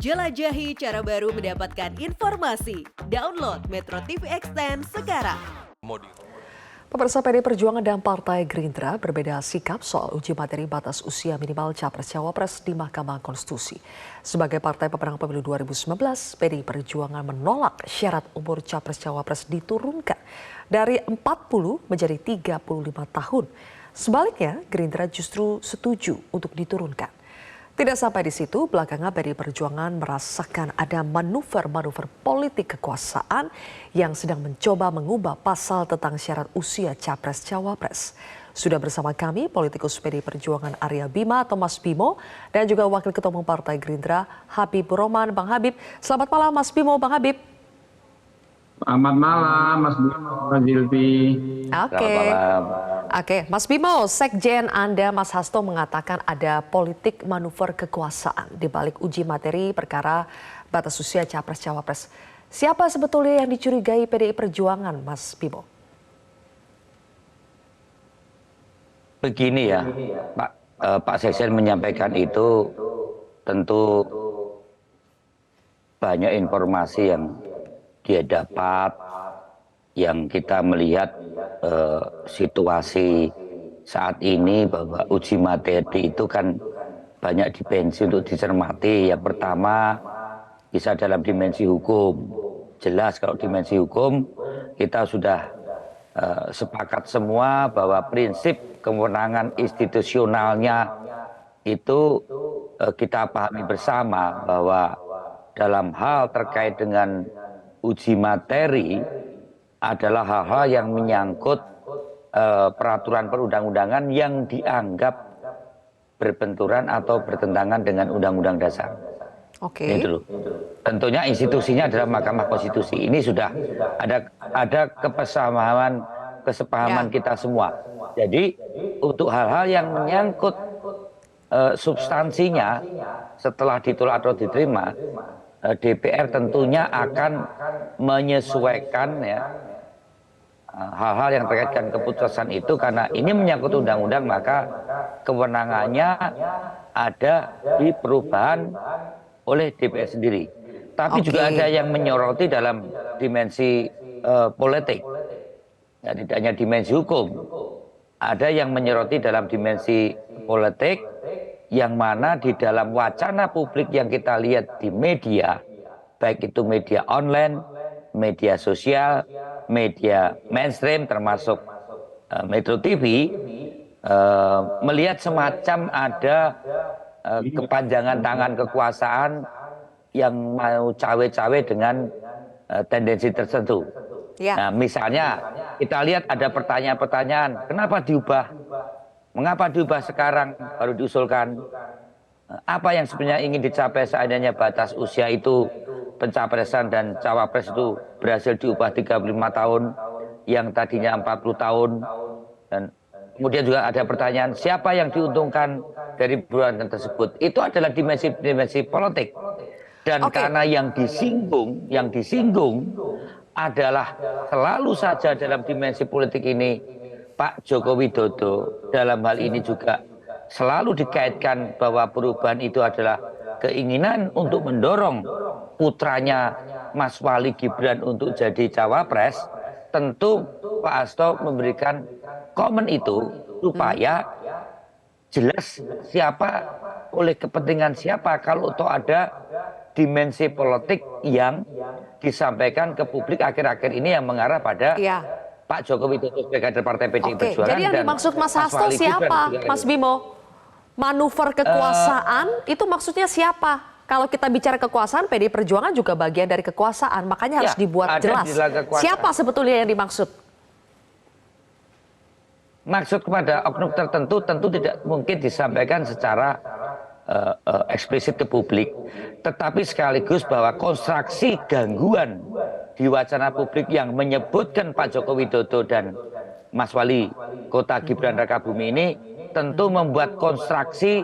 Jelajahi cara baru mendapatkan informasi. Download Metro TV Extend sekarang. Pemirsa, PD Perjuangan dan Partai Gerindra berbeda sikap soal uji materi batas usia minimal Capres-Cawapres di Mahkamah Konstitusi. Sebagai partai pemenang pemilu 2019, PD Perjuangan menolak syarat umur Capres-Cawapres diturunkan dari 40 menjadi 35 tahun. Sebaliknya, Gerindra justru setuju untuk diturunkan. Tidak sampai di situ, belakangan PD Perjuangan merasakan ada manuver-manuver politik kekuasaan yang sedang mencoba mengubah pasal tentang syarat usia Capres-Cawapres. Sudah bersama kami politikus PD Perjuangan Arya Bima atau Mas Bimo dan juga Wakil Ketua Umum Partai Gerindra Habibur Rahman. Bang Habib, selamat malam Mas Bimo. Bang Habib. Selamat malam Mas Bimo, Mas Zilvi. Oke, Mas Bimo, Sekjen Anda Mas Hasto mengatakan ada politik manuver kekuasaan di balik uji materi perkara batas usia Capres-Cawapres. Siapa sebetulnya yang dicurigai PDI Perjuangan, Mas Bimo? Begini ya, Pak Sekjen menyampaikan itu tentu banyak informasi yang dia dapat, yang kita melihat situasi saat ini bahwa uji materi itu kan banyak dimensi untuk dicermati. Yang pertama bisa dalam dimensi hukum. Jelas kalau dimensi hukum kita sudah sepakat semua bahwa prinsip kewenangan institusionalnya itu kita pahami bersama bahwa dalam hal terkait dengan uji materi adalah hal-hal yang menyangkut peraturan perundang-undangan yang dianggap berbenturan atau bertentangan dengan Undang-Undang Dasar. Oke. Itu loh. Tentunya institusinya adalah Mahkamah Konstitusi. Ini sudah ada kesepahaman kita semua. Jadi untuk hal-hal yang menyangkut substansinya setelah ditolak atau diterima, DPR tentunya akan menyesuaikan ya hal-hal yang terkait dengan keputusan itu, karena ini menyangkut undang-undang maka kewenangannya ada di perubahan oleh DPR sendiri. Tapi juga ada yang menyoroti dalam dimensi politik, ya, tidak hanya dimensi hukum. Ada yang menyoroti dalam dimensi politik, yang mana di dalam wacana publik yang kita lihat di media, baik itu media online, media sosial, media mainstream termasuk Metro TV, melihat semacam ada kepanjangan tangan kekuasaan yang mau cawe-cawe dengan tendensi tertentu. Ya. Nah, misalnya kita lihat ada pertanyaan-pertanyaan, kenapa diubah? Mengapa diubah sekarang baru diusulkan? Apa yang sebenarnya ingin dicapai seandainya batas usia itu pencapresan dan cawapres itu berhasil diubah 35 tahun yang tadinya 40 tahun? Dan kemudian juga ada pertanyaan, siapa yang diuntungkan dari perubahan tersebut? Itu adalah dimensi politik. Dan karena yang disinggung adalah selalu saja dalam dimensi politik ini Pak Joko Widodo, dalam hal ini juga selalu dikaitkan bahwa perubahan itu adalah keinginan untuk mendorong putranya Mas Wali Gibran untuk jadi cawapres. Tentu Pak Hasto memberikan komen itu supaya jelas siapa, oleh kepentingan siapa, kalau toh ada dimensi politik yang disampaikan ke publik akhir-akhir ini yang mengarah pada Pak Joko Widodo sebagai kader Partai PDI Perjuangan. Jadi yang dimaksud Mas Hasto siapa, Mas Bimo? Manuver kekuasaan itu maksudnya siapa? Kalau kita bicara kekuasaan, PDI Perjuangan juga bagian dari kekuasaan, makanya harus dibuat jelas. Siapa sebetulnya yang dimaksud? Maksud kepada oknum tertentu tentu tidak mungkin disampaikan secara eksplisit ke publik, tetapi sekaligus bahwa konstruksi gangguan di wacana publik yang menyebutkan Pak Joko Widodo dan Mas Wali Kota Gibran Rakabumi ini tentu membuat konstruksi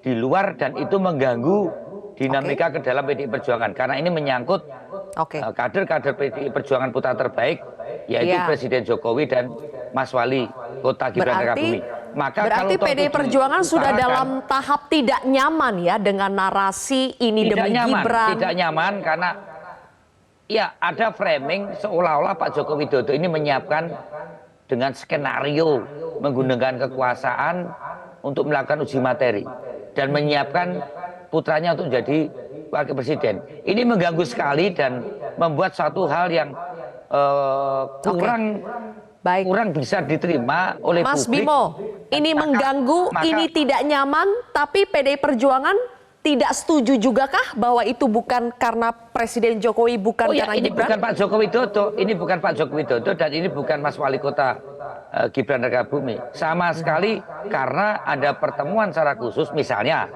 di luar dan itu mengganggu dinamika ke dalam PDI Perjuangan, karena ini menyangkut kader-kader PDI Perjuangan putra terbaik, yaitu Presiden Jokowi dan Mas Wali Kota Gibran Rakabumi. Maka berarti kalau PDI Perjuangan sudah diutarakan, dalam tahap tidak nyaman ya dengan narasi ini tidak demi nyaman, Gibran. tidak nyaman karena ya ada framing seolah-olah Pak Joko Widodo ini menyiapkan dengan skenario menggunakan kekuasaan untuk melakukan uji materi dan menyiapkan putranya untuk jadi wakil presiden. Ini mengganggu sekali dan membuat suatu hal yang Baik. kurang bisa diterima oleh Mas publik. Bimo, ini mengganggu, ini tidak nyaman, tapi PDI Perjuangan tidak setuju juga kah bahwa itu bukan karena Presiden Jokowi, bukan Oh ya, karena ini Gibran? bukan Pak Joko Widodo, ini bukan Pak Joko Widodo dan ini bukan Mas Wali Kota Gibran Rakabumi. Sama sekali karena ada pertemuan secara khusus, misalnya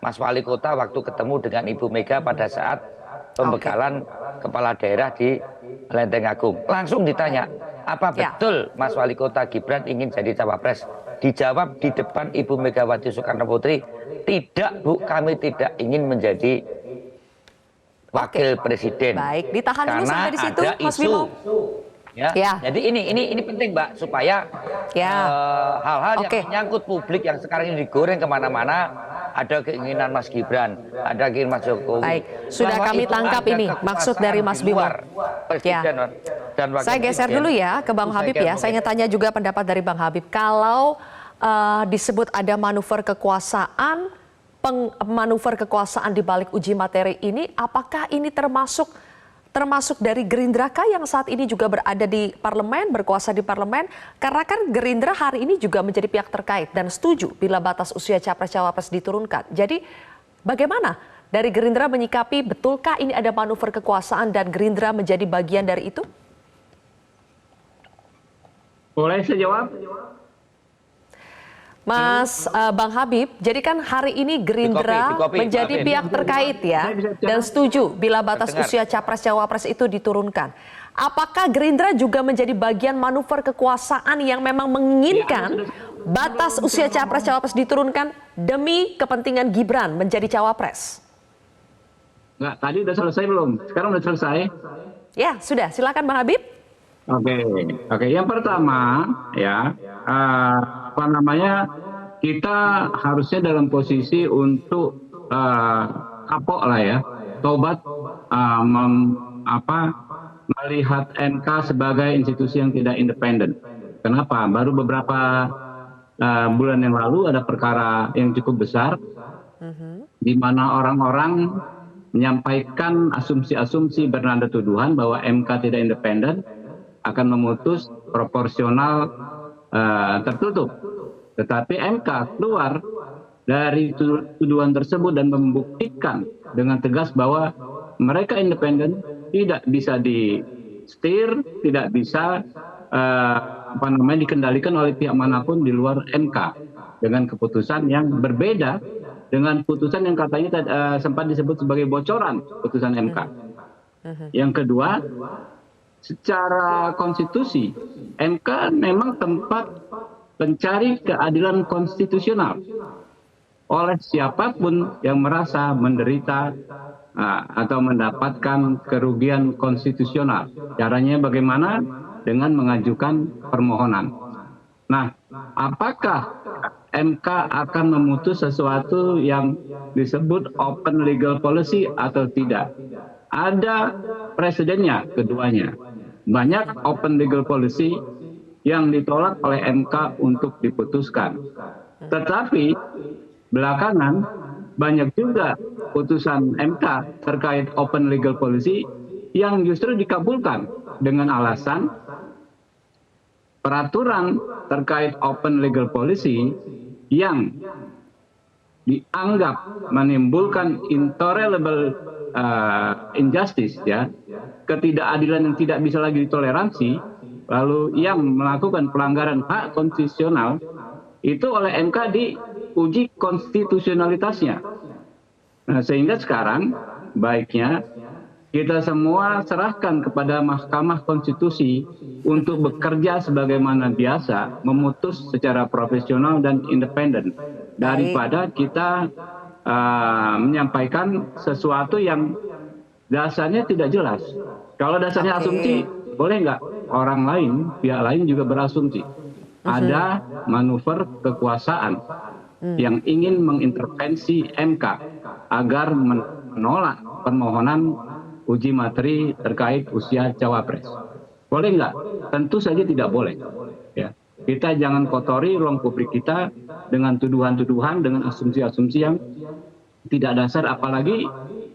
Mas Wali Kota waktu ketemu dengan Ibu Mega pada saat pembekalan kepala daerah di Lenteng Agung. Langsung ditanya, apa betul Mas Wali Kota Gibran ingin jadi cawapres? Dijawab di depan Ibu Megawati Soekarno Putri, tidak Bu, kami tidak ingin menjadi wakil presiden. Baik, ditahan dulu karena sampai di situ, ada Mas isu. Bimo. Ya. Jadi ini penting Mbak supaya hal-hal yang menyangkut publik yang sekarang ini digoreng kemana-mana, ada keinginan Mas Gibran, ada keinginan Mas Jokowi. Baik, sudah bahwa kami itu tangkap ada ini maksud dari Mas di Bimo. luar presiden dan wakil Saya geser presiden. dulu ya ke Bang Habib ya. Saya ingin tanya juga pendapat dari Bang Habib. Kalau disebut ada manuver kekuasaan, manuver kekuasaan di balik uji materi ini, apakah ini termasuk dari Gerindra kah yang saat ini juga berada di parlemen, berkuasa di parlemen? Karena kan Gerindra hari ini juga menjadi pihak terkait dan setuju bila batas usia capres-cawapres diturunkan. Jadi bagaimana dari Gerindra menyikapi, betulkah ini ada manuver kekuasaan dan Gerindra menjadi bagian dari itu? Boleh saya jawab? Mas Bang Habib, jadi kan hari ini Gerindra Di kopi, menjadi maafin. pihak terkait ya dan setuju bila batas usia capres-cawapres itu diturunkan. Apakah Gerindra juga menjadi bagian manuver kekuasaan yang memang menginginkan batas usia capres-cawapres diturunkan demi kepentingan Gibran menjadi cawapres? Enggak, tadi udah selesai belum? Sekarang udah selesai? Ya, sudah. Silakan Bang Habib. Oke. Yang pertama ya, kita harusnya dalam posisi untuk kapok lah ya, tobat, melihat MK sebagai institusi yang tidak independen. Kenapa? Baru beberapa bulan yang lalu ada perkara yang cukup besar, di mana orang-orang menyampaikan asumsi-asumsi bernada tuduhan bahwa MK tidak independen, akan memutus proporsional tertutup. Tetapi MK keluar dari tuduhan tersebut dan membuktikan dengan tegas bahwa mereka independen, tidak bisa di-steer, tidak bisa dikendalikan oleh pihak manapun di luar MK, dengan keputusan yang berbeda dengan putusan yang katanya sempat disebut sebagai bocoran putusan MK. Yang kedua, secara konstitusi, MK memang tempat pencari keadilan konstitusional oleh siapapun yang merasa menderita atau mendapatkan kerugian konstitusional. Caranya bagaimana? Dengan mengajukan permohonan. Nah, apakah MK akan memutus sesuatu yang disebut open legal policy atau tidak? Ada presidennya keduanya. Banyak open legal policy yang ditolak oleh MK untuk diputuskan. Tetapi belakangan banyak juga putusan MK terkait open legal policy yang justru dikabulkan dengan alasan peraturan terkait open legal policy yang dianggap menimbulkan intolerable injustice, ya, ketidakadilan yang tidak bisa lagi ditoleransi, lalu yang melakukan pelanggaran hak konstitusional itu oleh MK diuji konstitusionalitasnya. Nah, sehingga sekarang baiknya kita semua serahkan kepada Mahkamah Konstitusi untuk bekerja sebagaimana biasa, memutus secara profesional dan independen, daripada kita menyampaikan sesuatu yang dasarnya tidak jelas. Kalau dasarnya asumsi, boleh nggak orang lain, pihak lain juga berasumsi. ada manuver kekuasaan yang ingin mengintervensi MK agar menolak permohonan uji materi terkait usia cawapres. Boleh nggak? Tentu saja tidak boleh. Ya. Kita jangan kotori ruang publik kita dengan tuduhan-tuduhan, dengan asumsi-asumsi yang tidak dasar, apalagi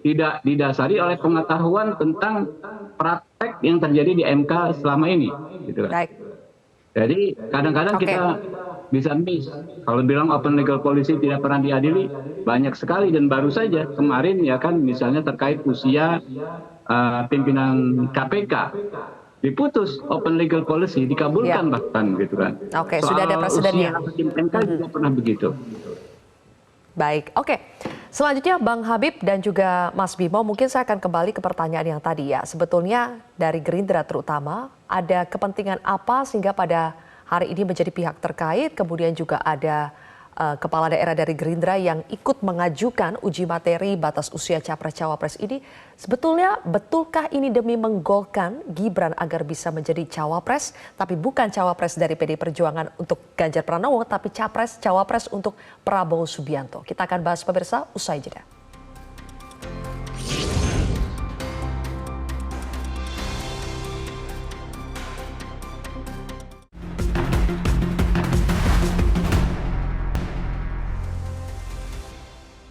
tidak didasari oleh pengetahuan tentang praktek yang terjadi di MK selama ini. Gitu kan. Baik. Jadi kadang-kadang kita bisa miss. Kalau bilang open legal policy tidak pernah diadili, banyak sekali, dan baru saja kemarin ya kan misalnya terkait usia pimpinan KPK diputus open legal policy, dikabulkan bahkan gitu kan. Oke, sudah ada presidennya. Soal usia hakim MK juga pernah begitu. Baik, oke. Selanjutnya Bang Habib dan juga Mas Bimo, mungkin saya akan kembali ke pertanyaan yang tadi ya. Sebetulnya dari Gerindra terutama, ada kepentingan apa sehingga pada hari ini menjadi pihak terkait, kemudian juga ada kepala daerah dari Gerindra yang ikut mengajukan uji materi batas usia capres-cawapres ini. Sebetulnya betulkah ini demi menggolkan Gibran agar bisa menjadi cawapres, tapi bukan cawapres dari PD Perjuangan untuk Ganjar Pranowo, tapi capres-cawapres untuk Prabowo Subianto? Kita akan bahas pemirsa usai jeda.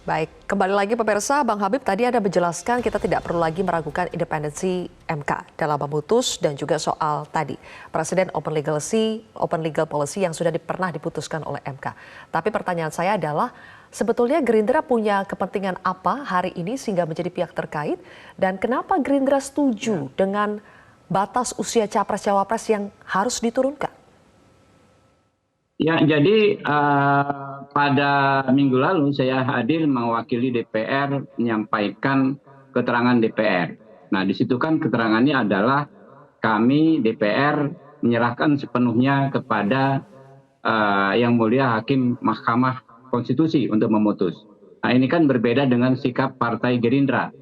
Baik, kembali lagi pemirsa, Bang Habib tadi ada menjelaskan kita tidak perlu lagi meragukan independensi MK dalam memutus, dan juga soal tadi Presiden open legal policy yang sudah pernah diputuskan oleh MK. Tapi pertanyaan saya adalah, sebetulnya Gerindra punya kepentingan apa hari ini sehingga menjadi pihak terkait, dan kenapa Gerindra setuju dengan batas usia capres-cawapres yang harus diturunkan? Ya, jadi pada minggu lalu saya hadir mewakili DPR menyampaikan keterangan DPR. Nah, di situ kan keterangannya adalah kami DPR menyerahkan sepenuhnya kepada Yang Mulia Hakim Mahkamah Konstitusi untuk memutus. Nah, ini kan berbeda dengan sikap Partai Gerindra.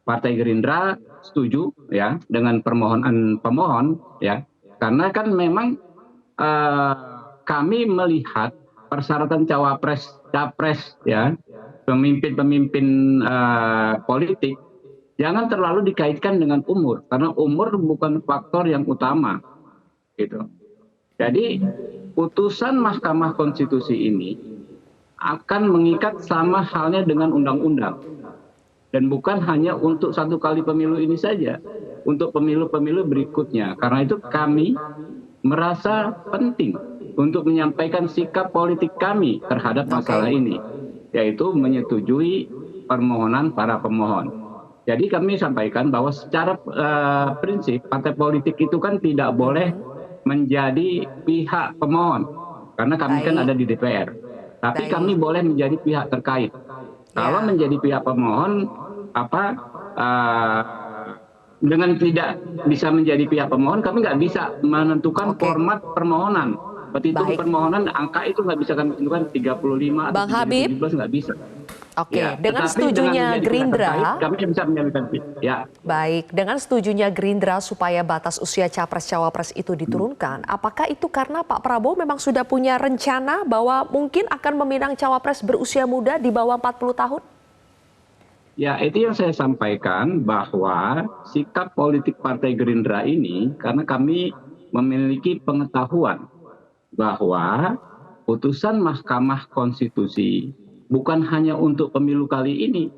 Partai Gerindra setuju ya dengan permohonan pemohon ya, karena kan memang kami melihat persyaratan cawapres, capres ya, pemimpin-pemimpin politik jangan terlalu dikaitkan dengan umur, karena umur bukan faktor yang utama, gitu. Jadi putusan Mahkamah Konstitusi ini akan mengikat sama halnya dengan undang-undang, dan bukan hanya untuk satu kali pemilu ini saja, untuk pemilu-pemilu berikutnya. Karena itu kami merasa penting untuk menyampaikan sikap politik kami terhadap masalah ini, yaitu menyetujui permohonan para pemohon. Jadi kami sampaikan bahwa secara prinsip partai politik itu kan tidak boleh menjadi pihak pemohon, karena kami kan ada di DPR. Tapi kami boleh menjadi pihak terkait. Kalau menjadi pihak pemohon, dengan tidak bisa menjadi pihak pemohon, kami nggak bisa menentukan format permohonan. Petitum permohonan, angka itu nggak bisa kami tentukan 35 Bang atau Habib, 17 nggak bisa. Oke, Ya, dengan tetapi setujunya dengan Gerindra, terkait, kami bisa menyampaikan. Ya. baik, dengan setujunya Gerindra supaya batas usia capres-cawapres itu diturunkan, apakah itu karena Pak Prabowo memang sudah punya rencana bahwa mungkin akan meminang cawapres berusia muda di bawah 40 tahun? Ya, itu yang saya sampaikan, bahwa sikap politik Partai Gerindra ini, karena kami memiliki pengetahuan bahwa putusan Mahkamah Konstitusi bukan hanya untuk pemilu kali ini,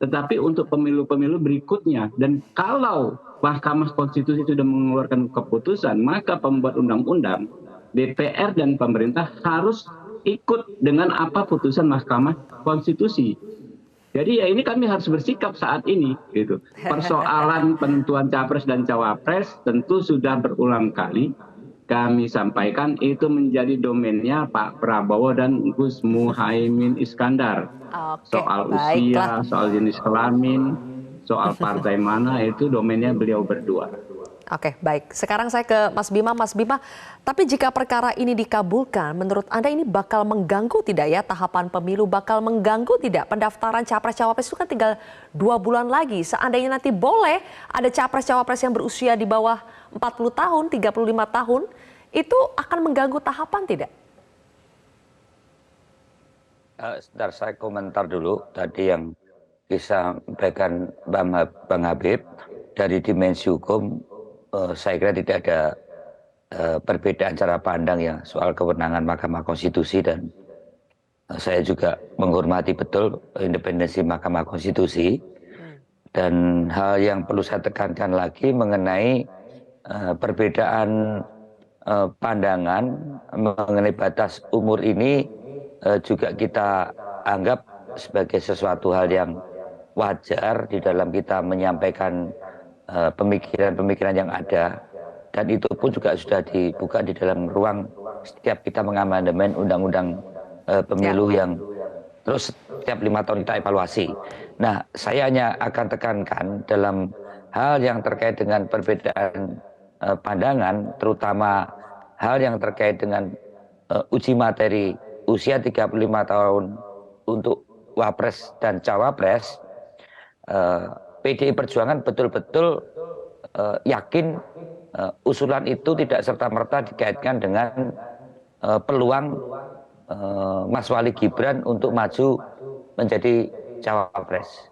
tetapi untuk pemilu-pemilu berikutnya. Dan kalau Mahkamah Konstitusi sudah mengeluarkan keputusan, maka pembuat undang-undang, DPR dan pemerintah harus ikut dengan apa putusan Mahkamah Konstitusi. Jadi ya ini kami harus bersikap saat ini, gitu. Persoalan penentuan capres dan cawapres tentu sudah berulang kali kami sampaikan itu menjadi domainnya Pak Prabowo dan Gus Muhaimin Iskandar. Soal usia, soal jenis kelamin, soal partai mana, itu domainnya beliau berdua. Oke, baik. Sekarang saya ke Mas Bima. Mas Bima, tapi jika perkara ini dikabulkan, menurut Anda ini bakal mengganggu tidak ya tahapan pemilu? Bakal mengganggu tidak pendaftaran capres-cawapres? Itu kan tinggal 2 bulan lagi. Seandainya nanti boleh ada capres-cawapres yang berusia di bawah 40 tahun, 35 tahun, itu akan mengganggu tahapan tidak? Sebentar saya komentar dulu tadi yang disampaikan Bang Habib dari dimensi hukum. Saya kira tidak ada perbedaan cara pandang ya soal kewenangan Mahkamah Konstitusi, dan saya juga menghormati betul independensi Mahkamah Konstitusi. Dan hal yang perlu saya tekankan lagi mengenai perbedaan pandangan mengenai batas umur ini juga kita anggap sebagai sesuatu hal yang wajar di dalam kita menyampaikan pemikiran-pemikiran yang ada, dan itu pun juga sudah dibuka di dalam ruang setiap kita mengamandemen undang-undang pemilu yang terus setiap 5 tahun kita evaluasi. Nah, saya hanya akan tekankan dalam hal yang terkait dengan perbedaan pandangan, terutama hal yang terkait dengan uji materi usia 35 tahun untuk Wapres dan Cawapres. PDI Perjuangan betul-betul yakin usulan itu tidak serta-merta dikaitkan dengan peluang Mas Wali Gibran untuk maju menjadi Cawapres.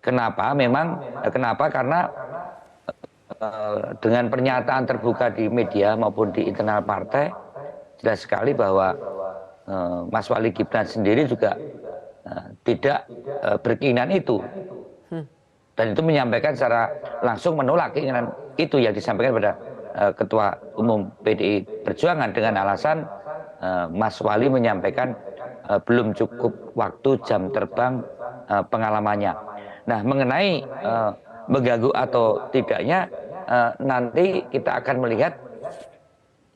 Kenapa? Kenapa? Karena dengan pernyataan terbuka di media maupun di internal partai, jelas sekali bahwa Mas Wali Gibran sendiri juga tidak berkeinginan itu. Dan itu menyampaikan secara langsung menolak keinginan itu yang disampaikan pada Ketua Umum PDI Perjuangan dengan alasan Mas Wali menyampaikan belum cukup waktu, jam terbang, pengalamannya. Nah, mengenai mengganggu atau tidaknya, nanti kita akan melihat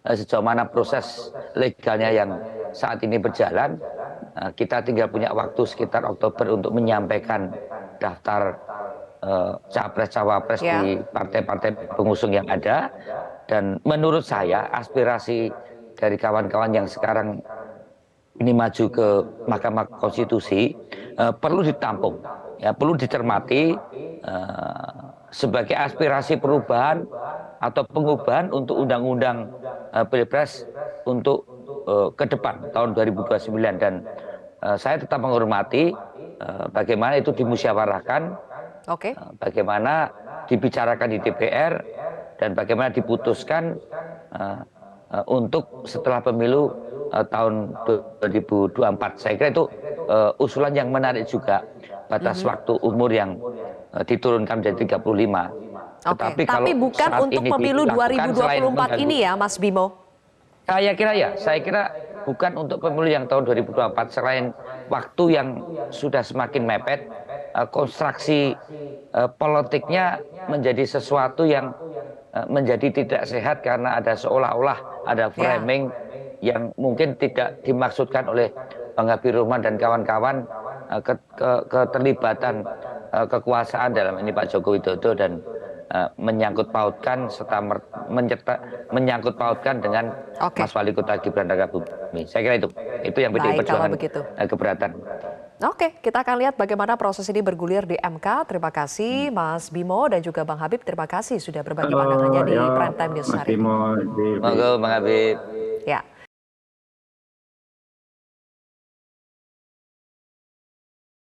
sejauh mana proses legalnya yang saat ini berjalan. Kita tinggal punya waktu sekitar Oktober untuk menyampaikan daftar capres-cawapres di partai-partai pengusung yang ada. Dan menurut saya aspirasi dari kawan-kawan yang sekarang ini maju ke Mahkamah Konstitusi perlu ditampung, ya, perlu dicermati sebagai aspirasi perubahan atau pengubahan untuk undang-undang Pilpres untuk ke depan tahun 2029. Dan saya tetap menghormati bagaimana itu dimusyawarahkan, bagaimana dibicarakan di DPR, dan bagaimana diputuskan untuk setelah pemilu tahun 2024. Saya kira itu usulan yang menarik juga, batas waktu umur yang diturunkan menjadi 35. Tapi bukan untuk pemilu 2024 ini ya, Mas Bimo? Saya kira bukan untuk pemilu yang tahun 2024. Selain waktu yang sudah semakin mepet, konstruksi politiknya menjadi sesuatu yang menjadi tidak sehat karena ada seolah-olah ada framing yang mungkin tidak dimaksudkan oleh Bang Habibur Rahman dan kawan-kawan, keterlibatan kekuasaan dalam ini Pak Joko Widodo, dan menyangkut pautkan dengan Mas Wali Kota Gibran Rakabumi. Saya kira itu yang PDI Perjuangan keberatan. Oke, kita akan lihat bagaimana proses ini bergulir di MK. Terima kasih Mas Bimo dan juga Bang Habib. Terima kasih sudah berbagi pandangannya di Prime Time News hari ini. Monggo Bang Habib.